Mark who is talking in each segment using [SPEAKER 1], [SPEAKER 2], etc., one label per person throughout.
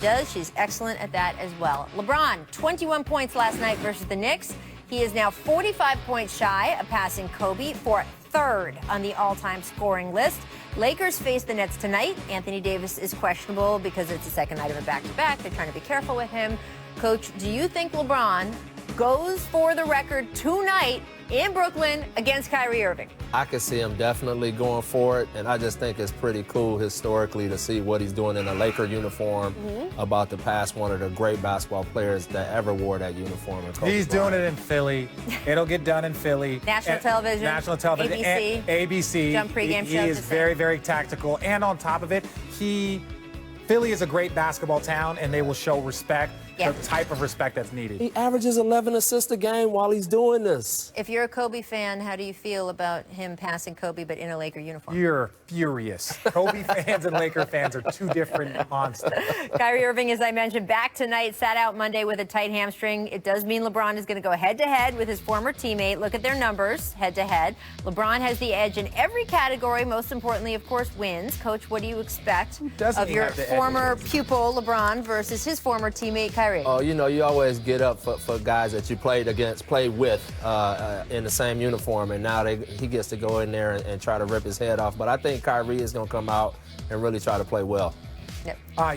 [SPEAKER 1] does. She's excellent at that as well. LeBron, 21 points last night versus the Knicks. He is now 45 points shy of passing Kobe for third on the all-time scoring list. Lakers face the Nets tonight. Anthony Davis is questionable because it's the second night of a back-to-back. They're trying to be careful with him. Coach, do you think LeBron goes for the record tonight in Brooklyn against Kyrie Irving?
[SPEAKER 2] I could see him definitely going for it, and I just think it's pretty cool historically to see what he's doing in a Laker uniform, about to pass one of the great basketball players that ever wore that uniform.
[SPEAKER 3] He's doing it in Philly. It'll get done in Philly.
[SPEAKER 1] National television.
[SPEAKER 3] ABC. ABC.
[SPEAKER 1] Jump pregame
[SPEAKER 3] He
[SPEAKER 1] shows.
[SPEAKER 3] is very, very tactical. And on top of it, Philly is a great basketball town, and they will show respect, the type of respect that's needed.
[SPEAKER 2] He averages 11 assists a game while he's doing this.
[SPEAKER 1] If you're a Kobe fan, how do you feel about him passing Kobe but in a Laker uniform?
[SPEAKER 3] You're furious. Kobe fans and Laker fans are two different monsters.
[SPEAKER 1] Kyrie Irving, as I mentioned, back tonight, sat out Monday with a tight hamstring. It does mean LeBron is going to go head-to-head with his former teammate. Look at their numbers, head-to-head. LeBron has the edge in every category. Most importantly, of course, wins. Coach, what do you expect of your former pupil, LeBron, versus his former teammate, Kyrie?
[SPEAKER 2] Oh, you know, you always get up for guys that you played with in the same uniform, and now he gets to go in there and try to rip his head off. But I think Kyrie is going to come out and really try to play well.
[SPEAKER 1] Yep.
[SPEAKER 3] I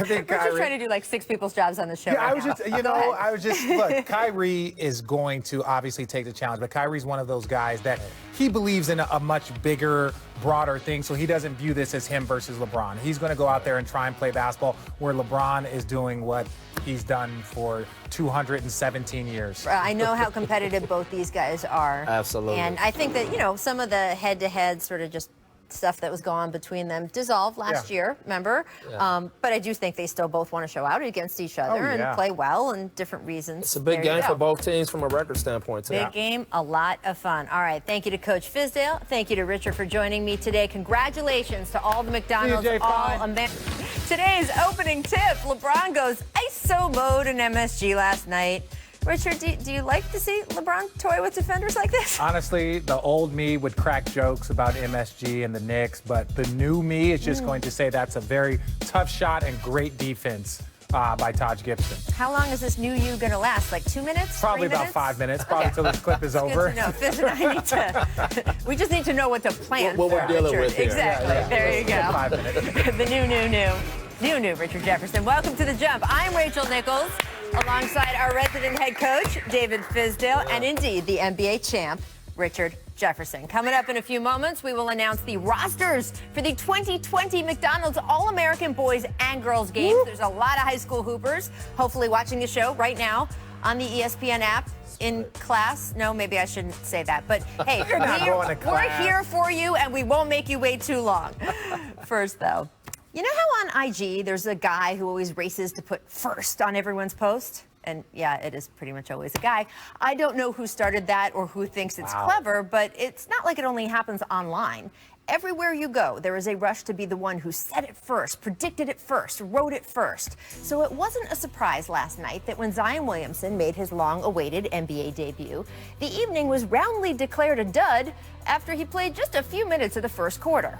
[SPEAKER 3] think
[SPEAKER 1] We're
[SPEAKER 3] Kyrie,
[SPEAKER 1] just trying to do like 6 people's jobs on the show.
[SPEAKER 3] Yeah,
[SPEAKER 1] right
[SPEAKER 3] look, Kyrie is going to obviously take the challenge, but Kyrie's one of those guys that he believes in a much bigger, broader thing, so he doesn't view this as him versus LeBron. He's going to go out there and try and play basketball where LeBron is doing what he's done for 217 years.
[SPEAKER 1] I know how competitive both these guys are.
[SPEAKER 2] Absolutely.
[SPEAKER 1] And I think that, you know, some of the head-to-head sort of just stuff that was going on between them dissolved last year, remember?
[SPEAKER 2] Yeah.
[SPEAKER 1] But I do think they still both want to show out against each other and play well and different reasons.
[SPEAKER 2] It's a big game for both teams from a record standpoint, too.
[SPEAKER 1] Big game, a lot of fun. All right, thank you to Coach Fizdale. Thank you to Richard for joining me today. Congratulations to all the McDonald's Today's opening tip, LeBron goes ISO mode in MSG last night. Richard, do you like to see LeBron toy with defenders like this?
[SPEAKER 3] Honestly, the old me would crack jokes about MSG and the Knicks, but the new me is just going to say that's a very tough shot and great defense by Taj Gibson.
[SPEAKER 1] How long is this new you going to last? Like 2 minutes?
[SPEAKER 3] Probably
[SPEAKER 1] 3
[SPEAKER 3] about
[SPEAKER 1] minutes?
[SPEAKER 3] 5 minutes, probably till this clip is over.
[SPEAKER 1] Good to know. Fizz and I need to, we just need to know what to plan
[SPEAKER 2] what
[SPEAKER 1] for,
[SPEAKER 2] we're dealing
[SPEAKER 1] Richard.
[SPEAKER 2] with here.
[SPEAKER 1] Exactly. There you go.
[SPEAKER 3] 5 minutes.
[SPEAKER 1] The new Richard Jefferson. Welcome to The Jump. I'm Rachel Nichols, alongside our resident head coach, David Fizdale, and indeed the NBA champ, Richard Jefferson. Coming up in a few moments, we will announce the rosters for the 2020 McDonald's All-American Boys and Girls Games. There's a lot of high school hoopers, hopefully watching the show right now on the ESPN app. In class? No, maybe I shouldn't say that. But hey, we're here for you, and we won't make you wait too long. First, though, you know how on IG there's a guy who always races to put first on everyone's post? And yeah, it is pretty much always a guy. I don't know who started that or who thinks it's clever, but it's not like it only happens online. Everywhere you go, there is a rush to be the one who said it first, predicted it first, wrote it first. So it wasn't a surprise last night that when Zion Williamson made his long-awaited NBA debut, the evening was roundly declared a dud after he played just a few minutes of the first quarter.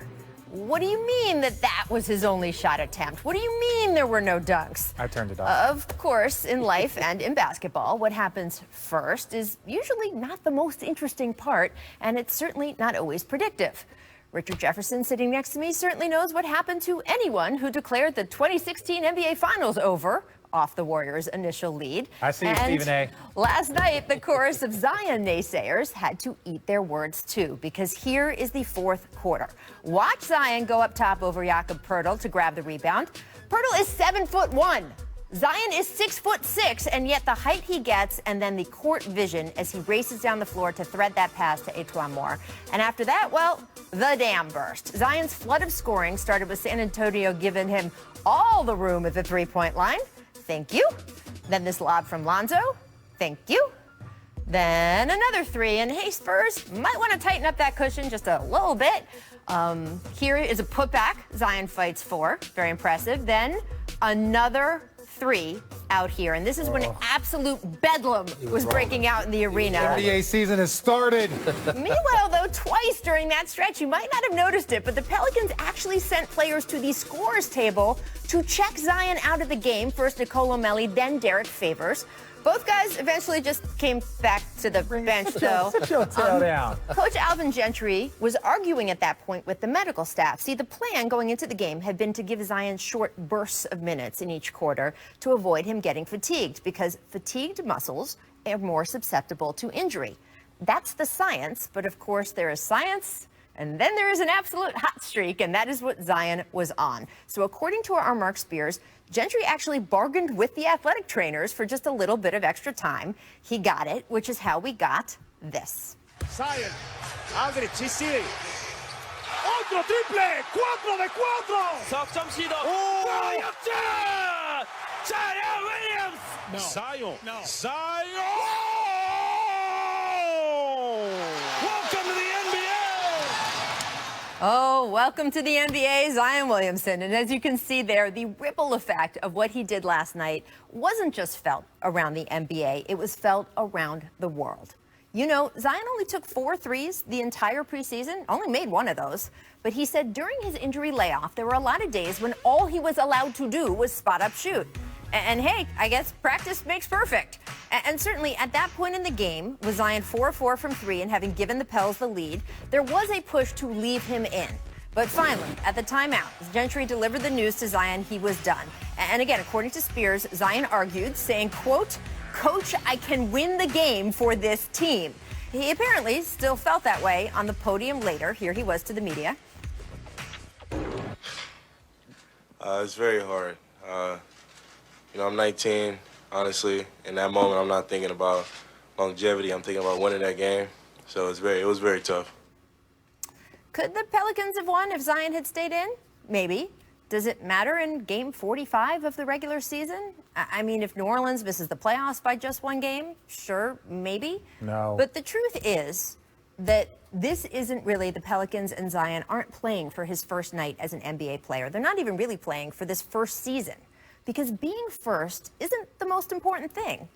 [SPEAKER 1] What do you mean that was his only shot attempt? What do you mean there were no dunks?
[SPEAKER 3] I turned it off.
[SPEAKER 1] Of course, in life and in basketball, what happens first is usually not the most interesting part, and it's certainly not always predictive. Richard Jefferson, sitting next to me, certainly knows what happened to anyone who declared the 2016 NBA Finals over off the Warriors' initial lead.
[SPEAKER 3] I see you, Stephen A.
[SPEAKER 1] Last night, the chorus of Zion naysayers had to eat their words, too, because here is the fourth quarter. Watch Zion go up top over Jakob Poeltl to grab the rebound. Poeltl is 7'1". Zion is 6'6", and yet the height he gets and then the court vision as he races down the floor to thread that pass to Etuan Moore. And after that, well, the dam burst. Zion's flood of scoring started with San Antonio giving him all the room at the three-point line. Thank you. Then this lob from Lonzo. Thank you. Then another three. And hey, Spurs, might want to tighten up that cushion just a little bit. Here is a putback Zion fights for. Very impressive. Then another 3 out here, and this is when absolute bedlam was breaking out in the arena.
[SPEAKER 3] NBA season has started.
[SPEAKER 1] Meanwhile, though, twice during that stretch, you might not have noticed it, but the Pelicans actually sent players to the scorer's table to check Zion out of the game. First Nicolo Melli, then Derek Favors. Both guys eventually just came back to the bench, though.
[SPEAKER 3] Sit your tail down.
[SPEAKER 1] Coach Alvin Gentry was arguing at that point with the medical staff. See, the plan going into the game had been to give Zion short bursts of minutes in each quarter to avoid him getting fatigued, because fatigued muscles are more susceptible to injury. That's the science, but of course there is science, and then there is an absolute hot streak, and that is what Zion was on. So according to our Mark Spears, Gentry actually bargained with the athletic trainers for just a little bit of extra time. He got it, which is how we got this.
[SPEAKER 4] Zion, Aldridge, ci sigue. Otro triple, 4 de 4.
[SPEAKER 5] 석점 시도. Zion Williams.
[SPEAKER 4] No. Zion.
[SPEAKER 5] No.
[SPEAKER 4] Zion.
[SPEAKER 5] Welcome to the NBA.
[SPEAKER 1] Oh, welcome to the NBA, Zion Williamson. And as you can see there, the ripple effect of what he did last night wasn't just felt around the NBA, it was felt around the world. You know, Zion only took 4 threes the entire preseason, only made 1 of those. But he said during his injury layoff, there were a lot of days when all he was allowed to do was spot up shoot. And hey, I guess practice makes perfect. And certainly at that point in the game, with Zion 4-4 from 3 and having given the Pels the lead, there was a push to leave him in. But finally, at the timeout, as Gentry delivered the news to Zion, he was done. And again, according to Spears, Zion argued, saying, quote, "Coach, I can win the game for this team." He apparently still felt that way on the podium later. Here he was to the media.
[SPEAKER 6] It's very hard. You know, I'm 19, honestly. In that moment, I'm not thinking about longevity. I'm thinking about winning that game. So it was very tough.
[SPEAKER 1] Could the Pelicans have won if Zion had stayed in? Maybe. Does it matter in game 45 of the regular season? I mean, if New Orleans misses the playoffs by just 1 game, sure, maybe.
[SPEAKER 3] No.
[SPEAKER 1] But the truth is that this isn't really the Pelicans, and Zion aren't playing for his first night as an NBA player. They're not even really playing for this first season, because being first isn't the most important thing.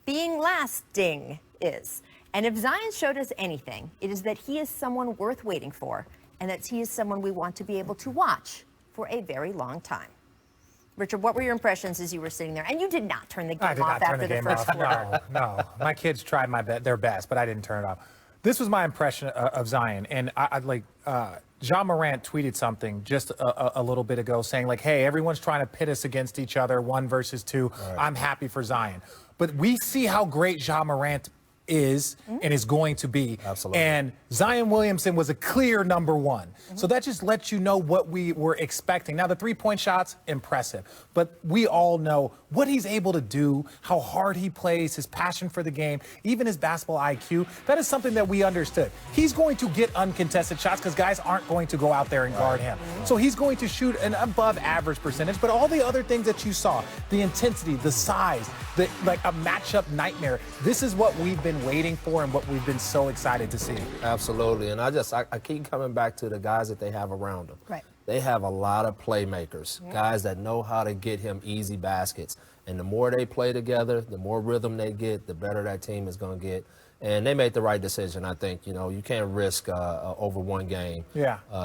[SPEAKER 1] Being lasting is. And if Zion showed us anything, it is that he is someone worth waiting for, and that he is someone we want to be able to watch for a very long time. Richard, what were your impressions as you were sitting there? And you did not turn the game off after the first quarter.
[SPEAKER 3] No. My kids tried their best, but I didn't turn it off. This was my impression of Zion, and John Morant tweeted something just a little bit ago saying, like, hey, everyone's trying to pit us against each other, 1 versus 2. Right. I'm happy for Zion. But we see how great John Morant is and is going to be.
[SPEAKER 2] Absolutely.
[SPEAKER 3] And Zion Williamson was a clear number 1. So that just lets you know what we were expecting. Now, the 3-point shots, impressive. But we all know what he's able to do, how hard he plays, his passion for the game, even his basketball IQ. That is something that we understood. He's going to get uncontested shots because guys aren't going to go out there and guard him. So he's going to shoot an above average percentage. But all the other things that you saw, the intensity, the size, like a matchup nightmare, this is what we've been waiting for and what we've been so excited to see.
[SPEAKER 2] Absolutely. And I keep coming back to the guys that they have around them.
[SPEAKER 1] Right.
[SPEAKER 2] They have a lot of playmakers, guys that know how to get him easy baskets. And the more they play together, the more rhythm they get, the better that team is going to get. And they made the right decision, I think. You know, you can't risk over 1 game,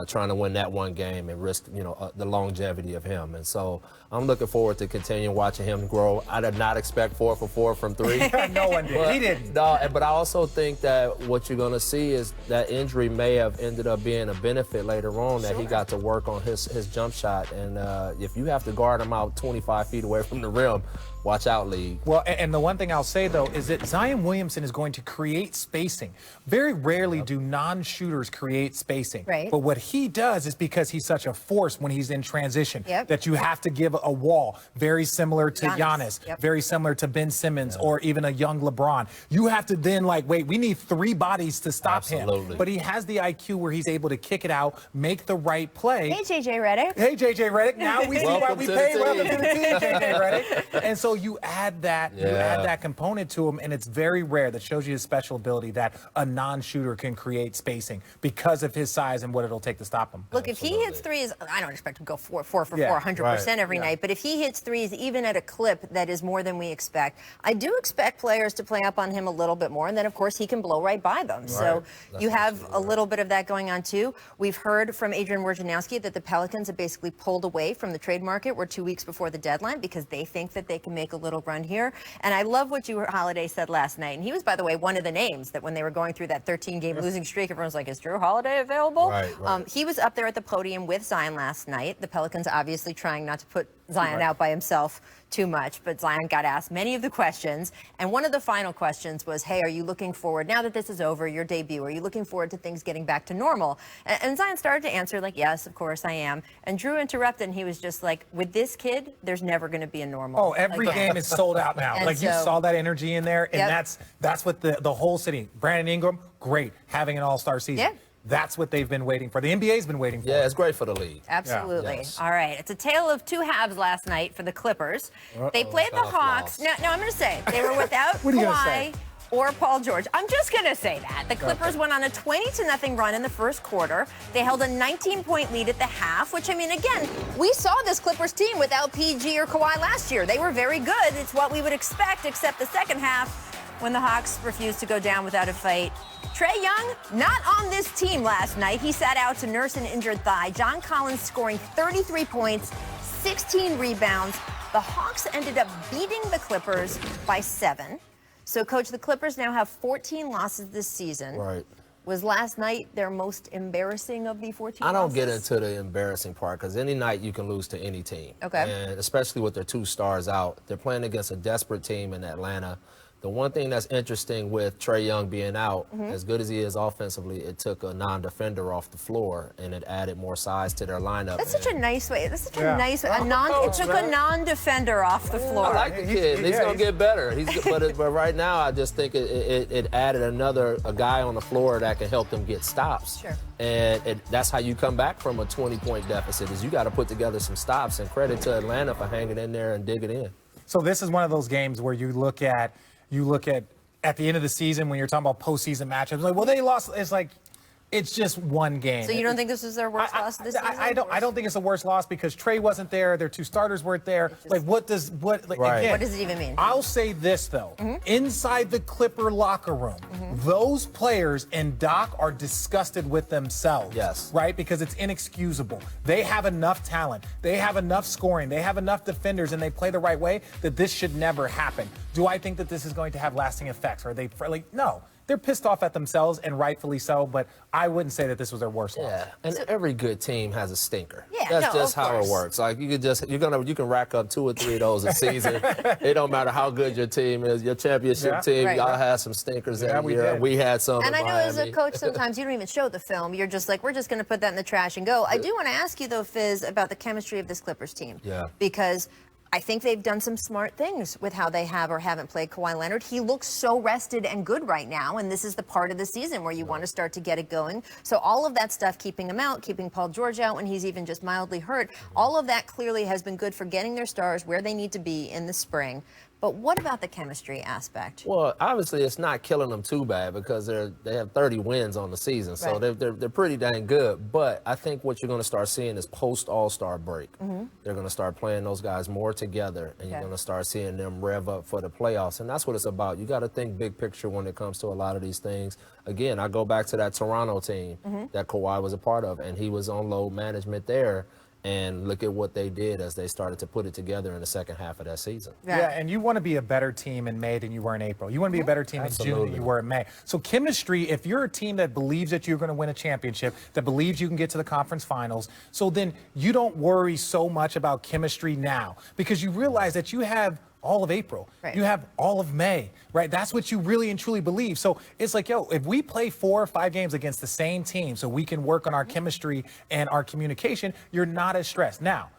[SPEAKER 2] trying to win that 1 game and risk, the longevity of him. And so I'm looking forward to continuing watching him grow. I did not expect 4 for 4 from 3.
[SPEAKER 3] No one did. He didn't.
[SPEAKER 2] But I also think that what you're going to see is that injury may have ended up being a benefit later on, that he got to work on his jump shot. And if you have to guard him out 25 feet away from the rim, watch out, league.
[SPEAKER 3] Well, and the one thing I'll say, though, is that Zion Williamson is going to create spacing. Very rarely do non-shooters create spacing.
[SPEAKER 1] Right.
[SPEAKER 3] But what he does is because he's such a force when he's in transition that you have to give a wall, very similar to Giannis, very similar to Ben Simmons or even a young LeBron. You have to then, wait, we need 3 bodies to stop him. But he has the IQ where he's able to kick it out, make the right play.
[SPEAKER 1] Hey, JJ Redick.
[SPEAKER 3] Hey, JJ Redick. Now we see why we pay. Welcome to the team, JJ Redick. And so you add that, that component to him, and it's very rare. That shows you his special ability that a non-shooter can create spacing because of his size and what it'll take to stop him.
[SPEAKER 1] Look, if he hits threes, I don't expect him to go 4 for 4, 100% every night, but if he hits threes even at a clip that is more than we expect, I do expect players to play up on him a little bit more, and then, of course, he can blow right by them. Right. So you have a little bit of that going on, too. We've heard from Adrian Wojnarowski that the Pelicans have basically pulled away from the trade market. We're 2 weeks before the deadline because they think that they can make a little run here. And I love what Jrue Holiday said last night. And he was, by the way, one of the names that when they were going through that 13-game losing streak, everyone's like, is Jrue Holiday available?
[SPEAKER 2] Right.
[SPEAKER 1] He was up there at the podium with Zion last night. The Pelicans obviously trying not to put Zion out by himself too much, but Zion got asked many of the questions. And one of the final questions was, hey, are you looking forward, now that this is over, your debut, are you looking forward to things getting back to normal? And Zion started to answer like, yes, of course I am. And Jrue interrupted, and he was just like, with this kid, there's never going to be a normal.
[SPEAKER 3] Oh, every game is sold out now.
[SPEAKER 1] And
[SPEAKER 3] like,
[SPEAKER 1] so,
[SPEAKER 3] you saw that energy in there, and that's what the whole city, Brandon Ingram, great, having an all-star season.
[SPEAKER 1] Yeah.
[SPEAKER 3] That's what they've been waiting for. The NBA's been waiting for.
[SPEAKER 2] Yeah, it's great for the league.
[SPEAKER 1] Absolutely.
[SPEAKER 2] Yes.
[SPEAKER 1] All right. It's a tale of two halves last night for the Clippers. They played the Hawks. No, I'm going to say they were without Kawhi or Paul George. I'm just going to say that. The Clippers went on a 20-0 run in the first quarter. They held a 19-point lead at the half, which, I mean, again, we saw this Clippers team without PG or Kawhi last year. They were very good. It's what we would expect, except the second half when the Hawks refused to go down without a fight. Trae Young, not on this team last night. He sat out to nurse an injured thigh. John Collins scoring 33 points, 16 rebounds. The Hawks ended up beating the Clippers by 7. So, Coach, the Clippers now have 14 losses this season.
[SPEAKER 2] Right.
[SPEAKER 1] Was last night their most embarrassing of the 14
[SPEAKER 2] I don't
[SPEAKER 1] losses?
[SPEAKER 2] get into the embarrassing part because any night you can lose to any team.
[SPEAKER 1] Okay.
[SPEAKER 2] And especially with their 2 stars out. They're playing against a desperate team in Atlanta. The one thing that's interesting with Trae Young being out, as good as he is offensively, it took a non-defender off the floor, and it added more size to their lineup.
[SPEAKER 1] That's such a nice way. That's such a nice way. It took a non-defender off the floor.
[SPEAKER 2] I like the kid. He's going to get better. But right now, I just think it added a guy on the floor that can help them get stops.
[SPEAKER 1] Sure.
[SPEAKER 2] And that's how you come back from a 20-point deficit, is you got to put together some stops. And credit to Atlanta for hanging in there and digging in.
[SPEAKER 3] So this is one of those games where you look at the end of the season when you're talking about postseason matchups, like, well, they lost. It's like, it's just one game.
[SPEAKER 1] So you don't think this was their worst loss this season?
[SPEAKER 3] I don't think it's the worst loss because Trae wasn't there. Their 2 starters weren't there. Again,
[SPEAKER 1] what does it even mean?
[SPEAKER 3] I'll say this, though. Inside the Clipper locker room, those players and Doc are disgusted with themselves.
[SPEAKER 2] Yes.
[SPEAKER 3] Right? Because it's inexcusable. They have enough talent. They have enough scoring. They have enough defenders, and they play the right way that this should never happen. Do I think that this is going to have lasting effects? Are they no? They're pissed off at themselves, and rightfully so, but I wouldn't say that this was their worst loss.
[SPEAKER 2] Yeah, and every good team has a stinker.
[SPEAKER 1] Yeah,
[SPEAKER 2] that's just how it works. Like, you can rack up 2 or 3 of those a season. It don't matter how good your team is. Your championship team, y'all have some stinkers every year. We had some.
[SPEAKER 1] And I know as a coach, sometimes you don't even show the film. You're just like, we're just going to put that in the trash and go. I do want to ask you, though, Fizz, about the chemistry of this Clippers team.
[SPEAKER 2] Yeah.
[SPEAKER 1] Because I think they've done some smart things with how they have or haven't played Kawhi Leonard. He looks so rested and good right now, and this is the part of the season where you want to start to get it going. So all of that stuff, keeping him out, keeping Paul George out when he's even just mildly hurt, all of that clearly has been good for getting their stars where they need to be in the spring. But what about the chemistry aspect?
[SPEAKER 2] Well, obviously, it's not killing them too bad because they have 30 wins on the season, so they're pretty dang good. But I think what you're going to start seeing is post-All-Star break. They're going to start playing those guys more together, and you're going to start seeing them rev up for the playoffs. And that's what it's about. You got to think big picture when it comes to a lot of these things. Again, I go back to that Toronto team that Kawhi was a part of, and he was on load management there. And look at what they did as they started to put it together in the second half of that season.
[SPEAKER 3] Yeah, and you want to be a better team in May than you were in April. You want to be a better team in June than you were in May. So chemistry, if you're a team that believes that you're going to win a championship, that believes you can get to the conference finals, so then you don't worry so much about chemistry now because you realize that you have all of April. You have all of May, right? That's what you really and truly believe. So it's like, yo, if we play 4 or 5 games against the same team so we can work on our chemistry and our communication, you're not as stressed. Now,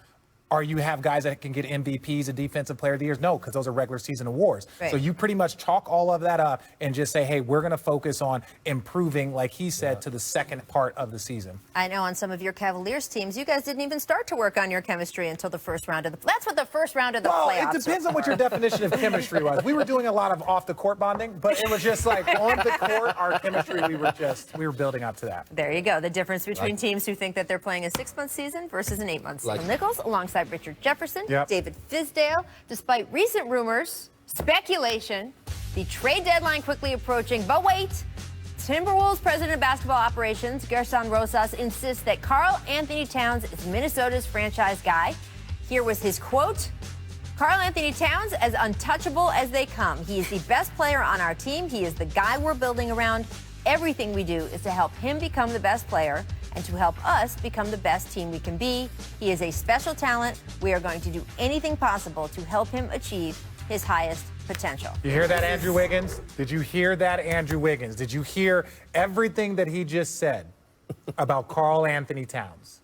[SPEAKER 3] or you have guys that can get MVPs and Defensive Player of the Year. No, because those are regular season awards.
[SPEAKER 1] Right.
[SPEAKER 3] So you pretty much chalk all of that up and just say, hey, we're going to focus on improving, like he said, to the second part of the season.
[SPEAKER 1] I know on some of your Cavaliers teams, you guys didn't even start to work on your chemistry until the first round of the. That's what the first round of the playoffs.
[SPEAKER 3] It depends on what your definition of chemistry was. We were doing a lot of off-the-court bonding, but it was just like on the court, our chemistry, we were building up to that.
[SPEAKER 1] There you go. The difference between teams who think that they're playing a 6-month season versus an 8-month season. Nichols alongside Richard Jefferson, David Fizdale. Despite recent rumors, speculation, the trade deadline quickly approaching, but wait. Timberwolves president of basketball operations, Gerson Rosas, insists that Karl Anthony Towns is Minnesota's franchise guy. Here was his quote. Karl Anthony Towns, as untouchable as they come. He is the best player on our team. He is the guy we're building around. Everything we do is to help him become the best player and to help us become the best team we can be. He is a special talent. We are going to do anything possible to help him achieve his highest potential.
[SPEAKER 3] You hear that, Andrew Wiggins? Did you hear that, Andrew Wiggins? Did you hear everything that he just said about Karl Anthony Towns?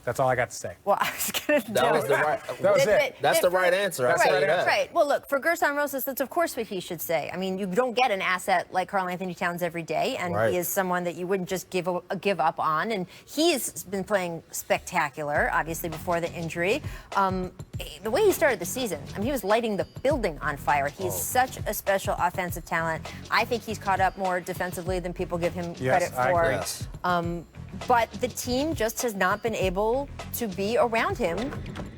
[SPEAKER 3] That's all I got to say.
[SPEAKER 1] Well, I was going to
[SPEAKER 2] That was the right.
[SPEAKER 3] That was it.
[SPEAKER 2] That's the right answer. I say that.
[SPEAKER 1] Right. Well, look, for Gerson Rosas, that's of course what he should say. I mean, you don't get an asset like Karl Anthony Towns every day, and he is someone that you wouldn't just give up on. And he's been playing spectacular, obviously, before the injury. The way he started the season, I mean, he was lighting the building on fire. He's such a special offensive talent. I think he's caught up more defensively than people give him credit for.
[SPEAKER 2] Yes.
[SPEAKER 1] But the team just has not been able to be around him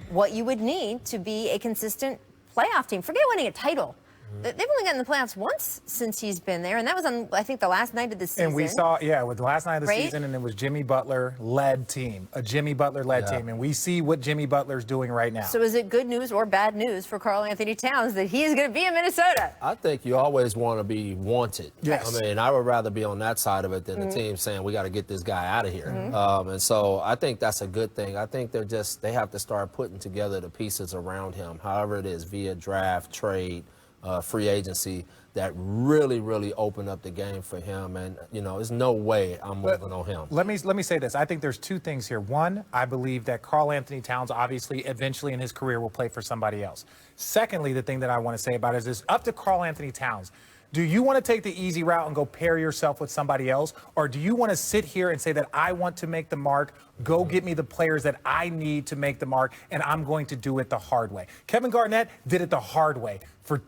[SPEAKER 1] what you would need to be a consistent playoff team. Forget winning a title. They've only gotten the playoffs once since he's been there, and that was on, I think, the last night of the season.
[SPEAKER 3] And we saw, with the last night of the season, and it was Jimmy Butler-led team, a Jimmy Butler-led team, and we see what Jimmy Butler's doing right now.
[SPEAKER 1] So is it good news or bad news for Karl Anthony Towns that he is going to be in Minnesota?
[SPEAKER 2] I think you always want to be wanted.
[SPEAKER 3] Yes.
[SPEAKER 2] I mean, I would rather be on that side of it than the team saying we got to get this guy out of here. And so I think that's a good thing. I think they have to start putting together the pieces around him, however it is, via draft, trade, free agency, that really open up the game for him. And, there's no way I'm moving on him.
[SPEAKER 3] Let me say this. I think there's two things here. One, I believe that Karl Anthony Towns obviously eventually in his career will play for somebody else. Secondly, the thing that I want to say about it is this, up to Karl Anthony Towns. Do you want to take the easy route and go pair yourself with somebody else? Or do you want to sit here and say that I want to make the mark, go get me the players that I need to make the mark, and I'm going to do it the hard way? Kevin Garnett did it the hard way for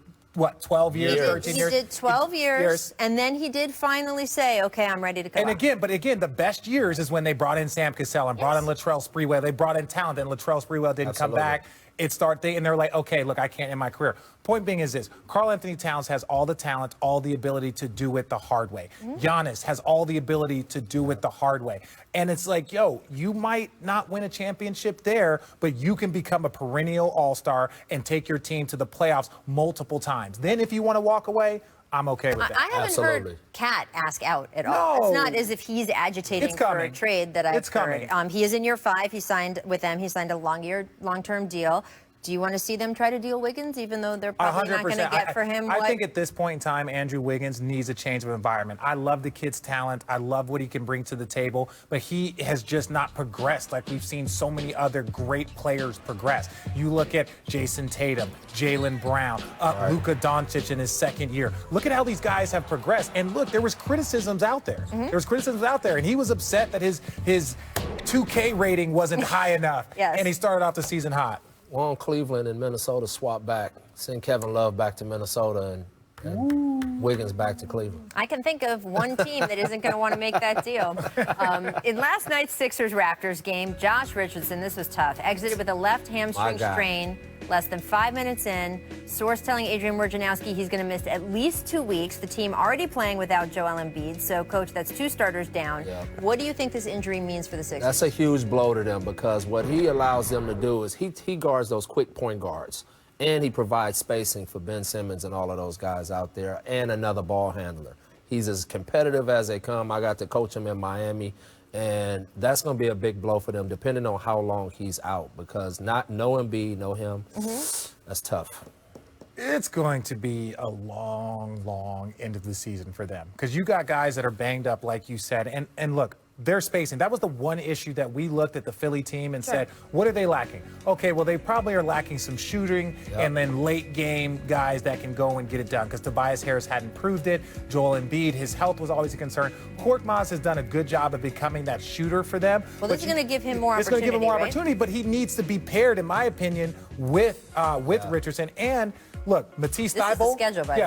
[SPEAKER 3] 12 years, 13 years?
[SPEAKER 1] He did 12 years, and then he did finally say, okay, I'm ready to come.
[SPEAKER 3] And again, the best years is when they brought in Sam Cassell and brought in Latrell Sprewell. They brought in talent, and Latrell Sprewell didn't come back. And they're like, okay, look, I can't end my career. Point being is this: Karl Anthony Towns has all the talent, all the ability to do it the hard way. Giannis has all the ability to do it the hard way. And it's like, you might not win a championship there, but you can become a perennial all-star and take your team to the playoffs multiple times. Then if you want to walk away, I'm okay with that.
[SPEAKER 1] I haven't heard Cat ask out at all.
[SPEAKER 3] No.
[SPEAKER 1] It's not as if he's agitating for a trade that I've heard. He is in year 5. He signed with them. He signed a long-term deal. Do you want to see them try to deal Wiggins, even though they're probably not going to get for him?
[SPEAKER 3] I think at this point in time, Andrew Wiggins needs a change of environment. I love the kid's talent. I love what he can bring to the table, but he has just not progressed like we've seen so many other great players progress. You look at Jason Tatum, Jaylen Brown, Luka Doncic in his second year. Look at how these guys have progressed. And look, there was criticisms out there. There was criticisms out there, and he was upset that his 2K rating wasn't high enough, and he started off the season hot.
[SPEAKER 2] Well, Cleveland and Minnesota swap back, send Kevin Love back to Minnesota and Wiggins back to Cleveland.
[SPEAKER 1] I can think of one team that isn't going to want to make that deal. In last night's Sixers-Raptors game, Josh Richardson, this was tough, exited with a left hamstring strain less than 5 minutes in. Source telling Adrian Wojnarowski he's going to miss at least 2 weeks. The team already playing without Joel Embiid. So, Coach, that's 2 starters down. What do you think this injury means for the Sixers?
[SPEAKER 2] That's a huge blow to them because what he allows them to do is he guards those quick point guards. And he provides spacing for Ben Simmons and all of those guys out there and another ball handler. He's as competitive as they come. I got to coach him in Miami. And that's going to be a big blow for them, depending on how long he's out, because no Embiid, no him, that's tough.
[SPEAKER 3] It's going to be a long end of the season for them, because you got guys that are banged up, like you said. And look, their spacing. That was the one issue that we looked at the Philly team and said, what are they lacking? Okay, well, they probably are lacking some shooting and then late game guys that can go and get it done because Tobias Harris hadn't proved it. Joel Embiid, his health was always a concern. Korkmaz has done a good job of becoming that shooter for them.
[SPEAKER 1] Well, this is going to give him more opportunity.
[SPEAKER 3] It's going to give him more
[SPEAKER 1] right?
[SPEAKER 3] opportunity, but he needs to be paired, in my opinion, with Richardson. And look, Matisse Thybulle.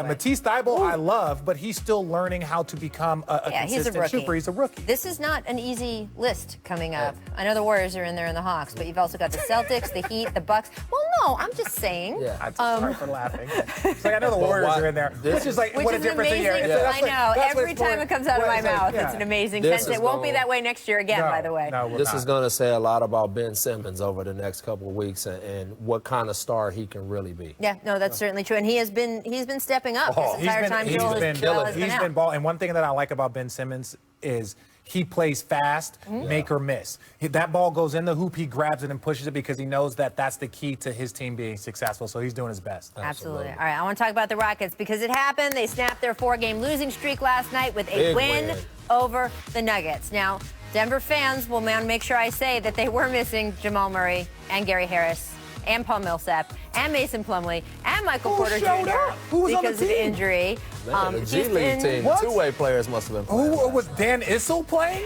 [SPEAKER 3] Matisse Thybulle I love, but he's still learning how to become a consistent shooter. He's a rookie.
[SPEAKER 1] This is not an easy list coming up. I know the Warriors are in there and the Hawks, but you've also got the Celtics, the Heat, the Bucks. Well, no, I'm just saying.
[SPEAKER 3] I'm sorry for laughing. It's like I know the Warriors are in there. This is like what a difference a year.
[SPEAKER 1] I know. Every time it comes out of my mouth, it's an amazing sense. It won't be that way next year again, by the way.
[SPEAKER 2] This is going to say a lot about Ben Simmons over the next couple of weeks and what kind of star he can really be.
[SPEAKER 1] Yeah, no, that's certainly true. And he's been stepping up his entire time. He's been
[SPEAKER 3] ball. And one thing that I like about Ben Simmons is he plays fast, make or miss. That ball goes in the hoop, he grabs it and pushes it because he knows that that's the key to his team being successful. So he's doing his best.
[SPEAKER 1] Absolutely. All right, I want to talk about the Rockets because it happened. They snapped their 4-game losing streak last night with a win over the Nuggets. Now, Denver fans will make sure I say that they were missing Jamal Murray and Gary Harris and Paul Millsap and Mason Plumlee and Michael Porter Jr. because of injury.
[SPEAKER 2] The G League team, two-way players must have been playing.
[SPEAKER 3] Who was Dan Issel playing?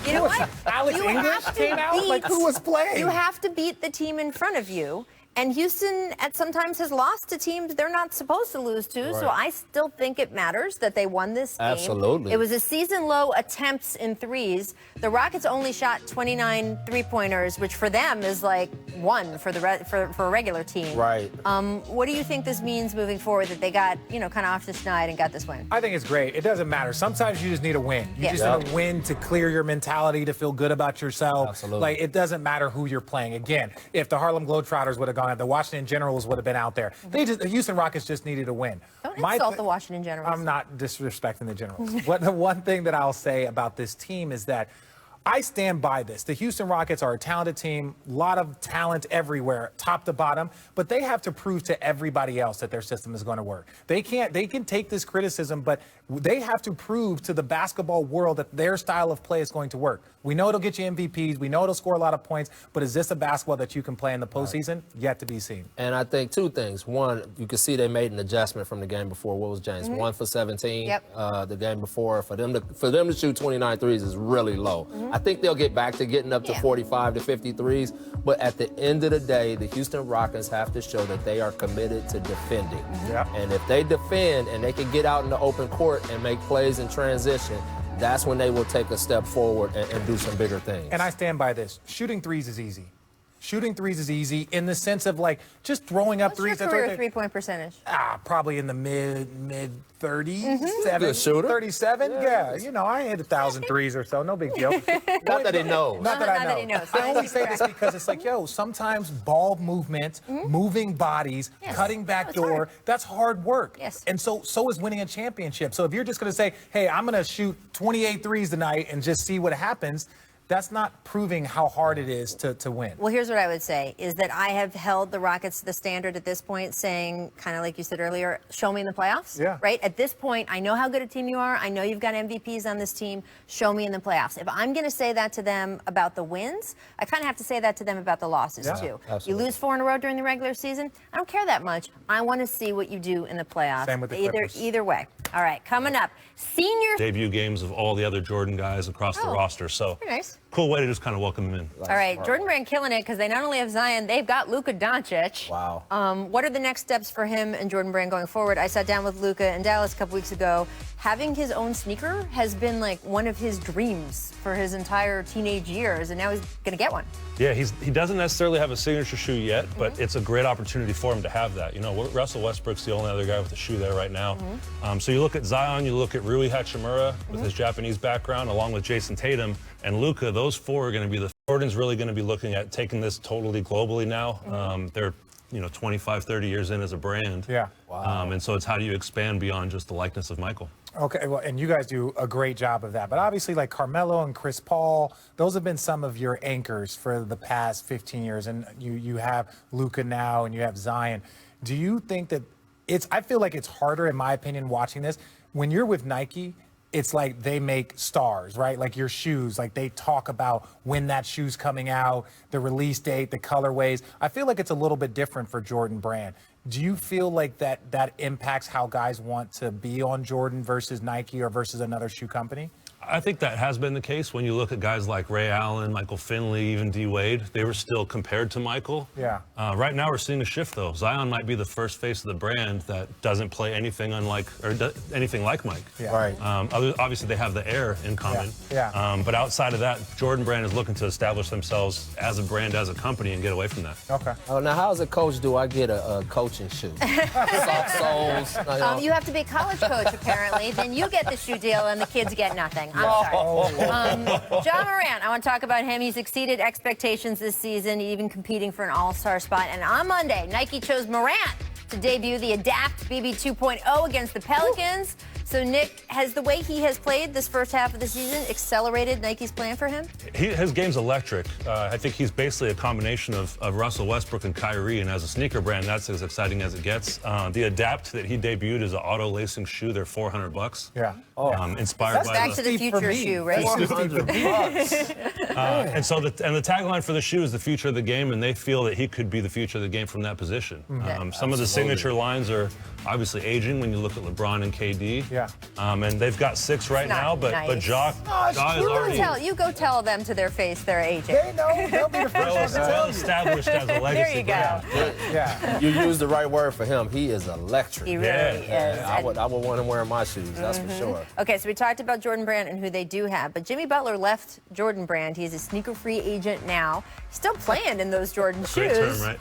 [SPEAKER 1] You know what?
[SPEAKER 3] Alex English came out? Like, who was playing?
[SPEAKER 1] You have to beat the team in front of you. And Houston sometimes has lost to teams they're not supposed to lose to. So I still think it matters that they won this game.
[SPEAKER 2] Absolutely.
[SPEAKER 1] It was a season-low attempts in threes. The Rockets only shot 29 three-pointers, which for them is like one for a regular team.
[SPEAKER 2] Right.
[SPEAKER 1] What do you think this means moving forward that they got, kind of off the schneid and got this win?
[SPEAKER 3] I think it's great. It doesn't matter. Sometimes you just need a win. You just need a win to clear your mentality, to feel good about yourself.
[SPEAKER 2] Absolutely.
[SPEAKER 3] Like, it doesn't matter who you're playing. Again, if the Harlem Globetrotters would have gone, the Washington Generals would have been out there. The Houston Rockets just needed a win.
[SPEAKER 1] Don't insult the Washington Generals.
[SPEAKER 3] I'm not disrespecting the Generals. But the one thing that I'll say about this team is that I stand by this. The Houston Rockets are a talented team, a lot of talent everywhere, top to bottom, but they have to prove to everybody else that their system is going to work. They can take this criticism, but they have to prove to the basketball world that their style of play is going to work. We know it'll get you MVPs. We know it'll score a lot of points, but is this a basketball that you can play in the postseason? Yet to be seen.
[SPEAKER 2] And I think two things. One, you can see they made an adjustment from the game before. What was James? 1 for 17. The game before. For them to shoot 29 threes is really low. I think they'll get back to getting up to 45 to 50 threes, but at the end of the day, the Houston Rockets have to show that they are committed to defending. And if they defend and they can get out in the open court and make plays in transition, that's when they will take a step forward and do some bigger things.
[SPEAKER 3] And I stand by this. Shooting threes is easy. Shooting threes is easy in the sense of like just throwing up threes.
[SPEAKER 1] What's your career three-point percentage?
[SPEAKER 3] Probably in the mid 30s, 37. I hit 1,000 threes or so. No big deal.
[SPEAKER 2] Not that he knows.
[SPEAKER 3] Not that I know. I only say this because it's like, sometimes ball movement, moving bodies, cutting back door, that's hard work. And so is winning a championship. So if you're just going to say, hey, I'm going to shoot 28 threes tonight and just see what happens, that's not proving how hard it is to win.
[SPEAKER 1] Well, here's what I would say, is that I have held the Rockets to the standard at this point, saying, kind of like you said earlier, show me in the playoffs. Right? At this point, I know how good a team you are. I know you've got MVPs on this team. Show me in the playoffs. If I'm going to say that to them about the wins, I kind of have to say that to them about the losses, too.
[SPEAKER 2] Absolutely.
[SPEAKER 1] You lose 4 in a row during the regular season, I don't care that much. I want to see what you do in the playoffs.
[SPEAKER 3] Same with the Clippers.
[SPEAKER 1] Either way. All right, coming up, senior
[SPEAKER 7] debut games of all the other Jordan guys across the roster. So
[SPEAKER 1] nice.
[SPEAKER 7] Cool way to just kind of welcome them in.
[SPEAKER 1] All right, Jordan Brand killing it because they not only have Zion, they've got Luka Doncic.
[SPEAKER 2] Wow.
[SPEAKER 1] What are the next steps for him and Jordan Brand going forward? I sat down with Luka in Dallas a couple weeks ago. Having his own sneaker has been like one of his dreams for his entire teenage years, and now he's going to get one.
[SPEAKER 7] Yeah, he doesn't necessarily have a signature shoe yet, but it's a great opportunity for him to have that. Russell Westbrook's the only other guy with a shoe there right now. So you look at Zion, you look at Rui Hachimura with his Japanese background, along with Jason Tatum and Luka. Those four are going to be Jordan's really going to be looking at taking this totally globally now. They're 25, 30 years in as a brand.
[SPEAKER 3] Wow.
[SPEAKER 7] And so it's how do you expand beyond just the likeness of Michael?
[SPEAKER 3] Okay, well, and you guys do a great job of that. But obviously, like Carmelo and Chris Paul, those have been some of your anchors for the past 15 years. And you have Luka now and you have Zion. Do you think that I feel like it's harder, in my opinion, watching this. When you're with Nike, it's like they make stars, right? Like your shoes, like they talk about when that shoe's coming out, the release date, the colorways. I feel like it's a little bit different for Jordan Brand. Do you feel like that impacts how guys want to be on Jordan versus Nike or versus another shoe company?
[SPEAKER 7] I think that has been the case when you look at guys like Ray Allen, Michael Finley, even D. Wade. They were still compared to Michael.
[SPEAKER 3] Yeah.
[SPEAKER 7] Right now we're seeing a shift, though. Zion might be the first face of the brand that doesn't play anything unlike or anything like Mike.
[SPEAKER 3] Yeah.
[SPEAKER 2] Right.
[SPEAKER 7] Obviously, they have the air in common.
[SPEAKER 3] Yeah.
[SPEAKER 7] But outside of that, Jordan Brand is looking to establish themselves as a brand, as a company, and get away from that.
[SPEAKER 3] Okay.
[SPEAKER 2] Oh, now how as a coach do I get a coaching shoe? Soft soles.
[SPEAKER 1] You have to be a college coach, apparently. Then you get the shoe deal and the kids get nothing. I'm sorry. John Morant, I want to talk about him. He's exceeded expectations this season, even competing for an all-star spot. And on Monday, Nike chose Morant to debut the Adapt BB 2.0 against the Pelicans. So, Nick, has the way he has played this first half of the season accelerated Nike's plan for him?
[SPEAKER 7] His game's electric. I think he's basically a combination of Russell Westbrook and Kyrie, and as a sneaker brand, that's as exciting as it gets. The Adapt that he debuted is an auto lacing shoe. They're $400.
[SPEAKER 3] Yeah.
[SPEAKER 7] Inspired
[SPEAKER 3] That's
[SPEAKER 7] by
[SPEAKER 1] Back to the future shoe, right?
[SPEAKER 7] and so the tagline for the shoe is the future of the game, and they feel that he could be the future of the game from that position. Some of the signature lines are obviously aging when you look at LeBron and KD.
[SPEAKER 3] Yeah.
[SPEAKER 7] And they've got 6 right now, but Ja is already
[SPEAKER 1] You go tell them to their face they're aging.
[SPEAKER 3] They know. They'll be the first one to tell
[SPEAKER 7] well
[SPEAKER 3] you.
[SPEAKER 7] established as a legacy
[SPEAKER 1] There you
[SPEAKER 7] brand.
[SPEAKER 1] go.
[SPEAKER 3] Yeah.
[SPEAKER 2] You used the right word for him. He is electric.
[SPEAKER 1] He really is.
[SPEAKER 2] I would want him wearing my shoes, that's for sure.
[SPEAKER 1] Okay, so we talked about Jordan Brand and who they do have, but Jimmy Butler left Jordan Brand. He's a sneaker free agent now. He's still playing in those Jordan
[SPEAKER 7] Great
[SPEAKER 1] shoes.
[SPEAKER 7] term, right?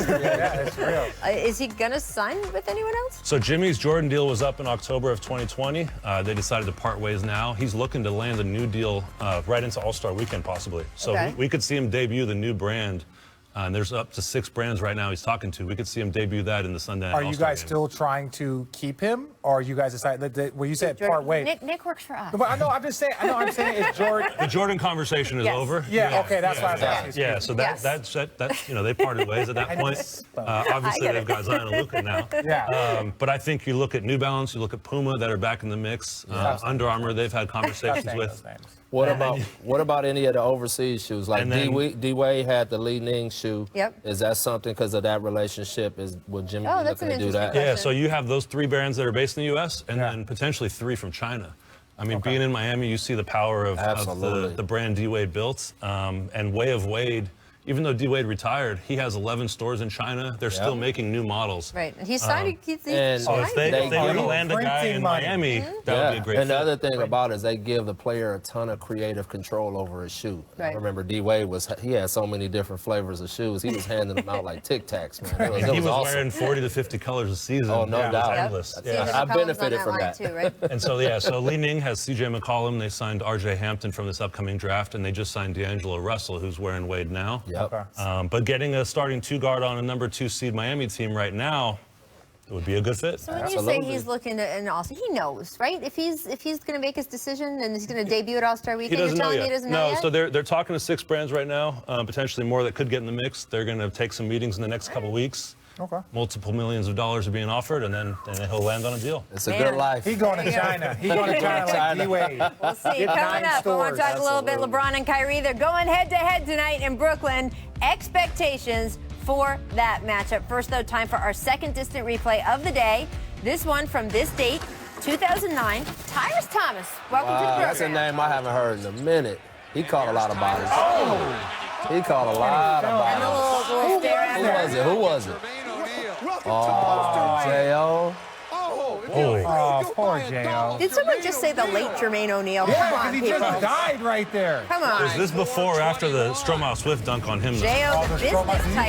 [SPEAKER 3] Yeah, it's real.
[SPEAKER 1] Is he going to sign with anyone else?
[SPEAKER 7] So Jimmy's Jordan deal was up in October of 2020. They decided to part ways now. He's looking to land a new deal right into All-Star Weekend, possibly. So
[SPEAKER 1] Okay.
[SPEAKER 7] we could see him debut the new brand. And there's up to 6 brands right now he's talking to. We could see him debut that in the Sunday.
[SPEAKER 3] Are you guys still trying to keep him, or are you guys decided that when you said part ways?
[SPEAKER 1] Nick works for us.
[SPEAKER 3] But I know. I'm just saying. I know. I'm saying it's Jordan.
[SPEAKER 7] The Jordan conversation is
[SPEAKER 1] Yes.
[SPEAKER 7] over.
[SPEAKER 3] Yeah. Okay. That's why I was asking.
[SPEAKER 7] Yeah, so
[SPEAKER 1] Yes.
[SPEAKER 7] that's they parted ways at that point. Obviously,
[SPEAKER 1] get
[SPEAKER 7] they've
[SPEAKER 1] it.
[SPEAKER 7] got Zion and Luka now.
[SPEAKER 3] Yeah.
[SPEAKER 7] But I think you look at New Balance, you look at Puma that are back in the mix. Under Armour, they've had conversations
[SPEAKER 3] Saying
[SPEAKER 7] with.
[SPEAKER 3] those names.
[SPEAKER 2] What about any of the overseas shoes? Like
[SPEAKER 7] And then-
[SPEAKER 2] D-Wade had the Li Ning shoe.
[SPEAKER 1] Yep.
[SPEAKER 2] Is that something because of that relationship? Would Jimmy be
[SPEAKER 1] that's
[SPEAKER 2] looking
[SPEAKER 1] an
[SPEAKER 2] to do
[SPEAKER 1] interesting
[SPEAKER 2] that?
[SPEAKER 1] question.
[SPEAKER 7] Yeah, so you have those 3 brands that are based in the U.S. and then potentially 3 from China. I mean, being in Miami, you see the power of the brand D-Wade built. And Way of Wade, even though D-Wade retired, he has 11 stores in China. They're still making new models.
[SPEAKER 1] Right. And he's signed.
[SPEAKER 2] So
[SPEAKER 7] If they were to land a guy
[SPEAKER 3] printing
[SPEAKER 7] in
[SPEAKER 3] money.
[SPEAKER 7] Miami, that would be a great
[SPEAKER 2] And the
[SPEAKER 7] fit.
[SPEAKER 2] other thing about it is they give the player a ton of creative control over his shoe.
[SPEAKER 1] Right.
[SPEAKER 2] I remember D-Wade he had so many different flavors of shoes. He was handing them out like Tic Tacs, man. It
[SPEAKER 7] He
[SPEAKER 2] was
[SPEAKER 7] was
[SPEAKER 2] awesome.
[SPEAKER 7] wearing 40 to 50 colors a season.
[SPEAKER 2] Oh, no
[SPEAKER 7] It was
[SPEAKER 2] doubt.
[SPEAKER 7] endless.
[SPEAKER 1] CJ
[SPEAKER 2] I
[SPEAKER 1] McCollum's
[SPEAKER 2] benefited
[SPEAKER 1] on
[SPEAKER 2] from
[SPEAKER 1] line
[SPEAKER 2] that.
[SPEAKER 1] too, right?
[SPEAKER 7] And so, so Li Ning has CJ McCollum. They signed RJ Hampton from this upcoming draft, and they just signed D'Angelo Russell, who's wearing Wade now.
[SPEAKER 2] Yep.
[SPEAKER 7] But getting a starting 2 guard on a number 2 seed Miami team right now, it would be a good fit.
[SPEAKER 1] So when you say he's looking to, and also he knows, right? If he's going to make his decision and he's going to debut at All-Star
[SPEAKER 7] He
[SPEAKER 1] Weekend, you're
[SPEAKER 7] doesn't know
[SPEAKER 1] telling
[SPEAKER 7] yet.
[SPEAKER 1] me he doesn't know yet?
[SPEAKER 7] So they're talking to 6 brands right now, potentially more that could get in the mix. They're going to take some meetings in the next couple weeks.
[SPEAKER 3] Okay.
[SPEAKER 7] Multiple millions of dollars are being offered, and then he'll land on a deal.
[SPEAKER 2] It's a good life.
[SPEAKER 3] He going to China. He going to China like D-Wade.
[SPEAKER 1] We'll see.
[SPEAKER 3] Get
[SPEAKER 1] Coming
[SPEAKER 3] 9
[SPEAKER 1] up, I want to talk
[SPEAKER 3] stores.
[SPEAKER 1] a little bit LeBron and Kyrie. They're going head-to-head tonight in Brooklyn. Expectations for that matchup. First, though, time for our second distant replay of the day. This one from this date, 2009. Tyrus Thomas, welcome to the program.
[SPEAKER 2] That's a name I haven't heard in a minute. He caught a lot of bodies. He caught a lot of
[SPEAKER 1] And the
[SPEAKER 2] bodies.
[SPEAKER 1] little stare after.
[SPEAKER 2] Who was it? Oh, J.O.
[SPEAKER 3] Oh, poor J.O.
[SPEAKER 1] Did someone just say the late Jermaine O'Neal?
[SPEAKER 3] Yeah,
[SPEAKER 1] Come on,
[SPEAKER 3] because he just
[SPEAKER 1] people.
[SPEAKER 3] died right there.
[SPEAKER 1] Come on.
[SPEAKER 7] Is this before or after the Stromae Swift dunk on him?
[SPEAKER 1] J.O. the
[SPEAKER 3] the Stromae-
[SPEAKER 1] business type.